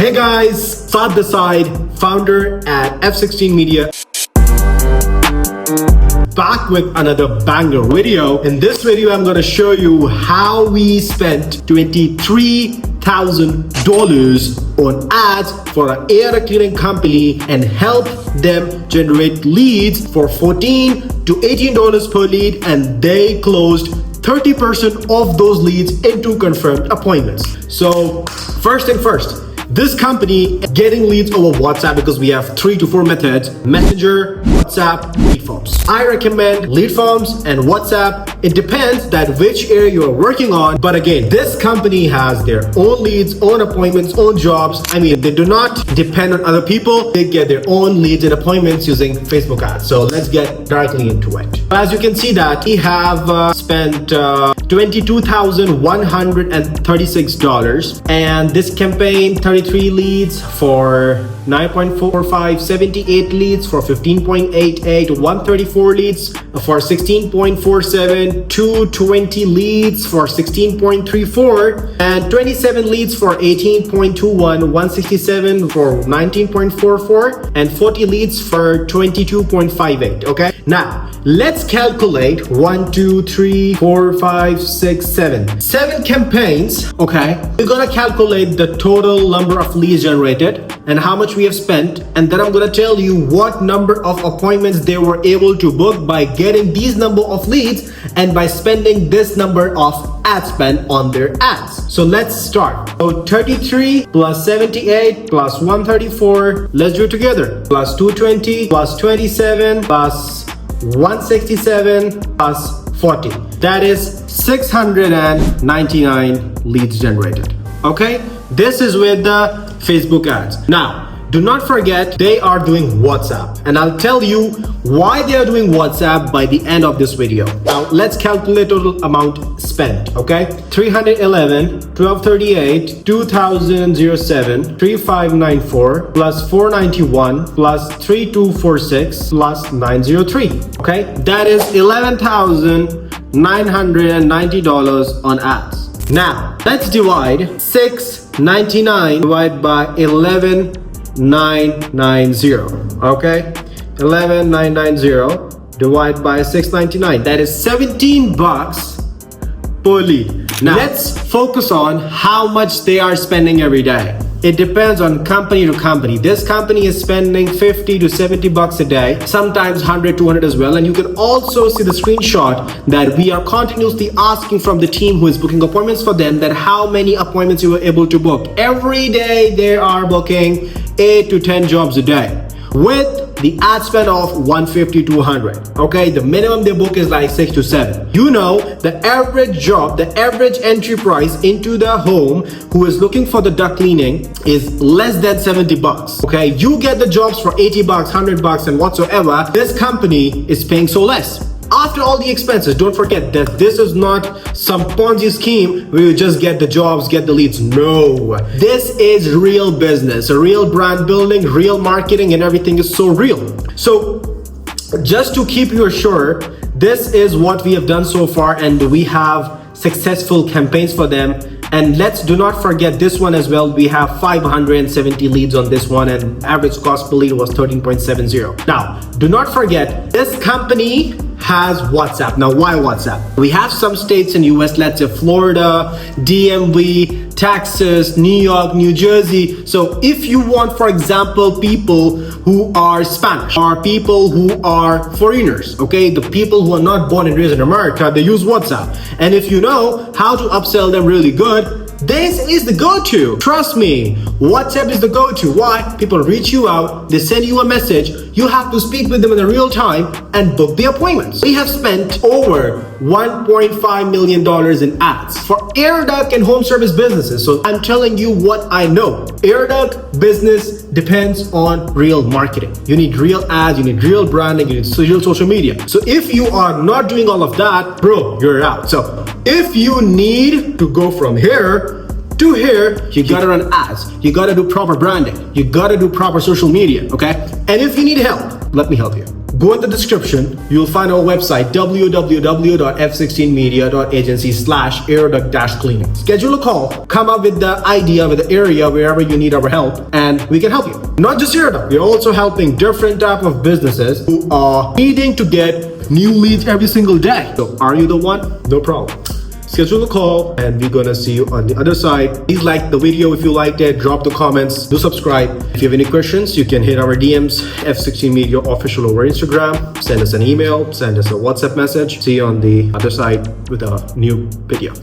Hey guys, Saad this side, founder at F16 Media, back with another banger video. In this video, I'm going to show you how we spent $23,000 on ads for an air cleaning company and help them generate leads for $14 to $18 per lead, and they closed 30% of those leads into confirmed appointments. So first thing first, this company getting leads over WhatsApp because we have 3 to 4 methods: Messenger, WhatsApp, lead forms. I recommend lead forms and WhatsApp. It depends that which area you're working on. But again, this company has their own leads, own appointments, own jobs. I mean, they do not depend on other people. They get their own leads and appointments using Facebook ads. So let's get directly into it. As you can see that we have spent $22,136, and this campaign 33 leads for 9.45, 78 leads for 15.88, 134 leads for 16.47, 220 leads for 16.34, and 27 leads for 18.21, 167 for 19.44, and 40 leads for 22.58. Okay, now let's calculate 1, 2, 3, 4, 5, 6, 7 campaigns. Okay, we're gonna calculate the total number of leads generated and how much we have spent, and then I'm gonna tell you what number of appointments they were able to book by getting these number of leads and by spending this number of ad spend on their ads. So let's start. So 33 plus 78 plus 134, let's do it together, plus 220 plus 27 plus 167 plus 40. That is 699 leads generated. Okay, this is with the Facebook ads. Now, do not forget they are doing WhatsApp, and I'll tell you why they are doing WhatsApp by the end of this video. Now, let's calculate total amount spent. Okay, 311, 1238, 2007, 3594 plus 491 plus 3246 plus 903. Okay, that is $11,990 on ads. Now, let's divide 699 divided by 11,990. Okay, 11,990 divided by 699. That is 17 bucks per lead. Now, let's focus on how much they are spending every day. It depends on company to company. This company is spending 50 to 70 bucks a day, sometimes 100, 200 as well. And you can also see the screenshot that we are continuously asking from the team who is booking appointments for them that how many appointments you were able to book. Every day they are booking 8 to 10 jobs a day with the ad spend of 150 to 100. Okay, the minimum they book is like 6 to 7. You know, the average job, the average entry price into the home who is looking for the duct cleaning is less than 70 bucks. Okay, you get the jobs for 80 bucks, 100 bucks and whatsoever. This company is paying so less. After all the expenses, don't forget that this is not some Ponzi scheme where you just get the jobs, get the leads. No, this is real business, a real brand building, real marketing, and everything is so real. So just to keep you assured, this is what we have done so far, and we have successful campaigns for them. And let's do not forget this one as well. We have 570 leads on this one, and average cost per lead was 13.70. Now, do not forget this company has WhatsApp. Now, why WhatsApp? We have some states in US, let's say Florida, DMV, Texas, New York, New Jersey. So if you want, for example, people who are Spanish or people who are foreigners, okay, the people who are not born and raised in America, they use WhatsApp. And if you know how to upsell them really good, this is the go-to. Trust me, WhatsApp is the go-to. Why? People reach you out, they send you a message, you have to speak with them in real time and book the appointments. We have spent over $1.5 million in ads for air duct and home service businesses. So I'm telling you what I know. Air duct business depends on real marketing. You need real ads, you need real branding, you need real social media. So if you are not doing all of that, bro, you're out. So if you need to go from here to here, you gotta run ads, you gotta do proper branding, you gotta do proper social media, okay? And if you need help, let me help you. Go in the description. You'll find our website www.f16media.agency/aeroduct-cleaning. Schedule a call. Come up with the idea, with the area wherever you need our help, and we can help you. Not just Aeroduct, we're also helping different type of businesses who are needing to get new leads every single day. So are you the one? No problem. Schedule a call and we're gonna see you on the other side. Please like the video if you liked it, drop the comments, do subscribe. If you have any questions, you can hit our DMs, F16 Media Official over Instagram, send us an email, send us a WhatsApp message. See you on the other side with a new video.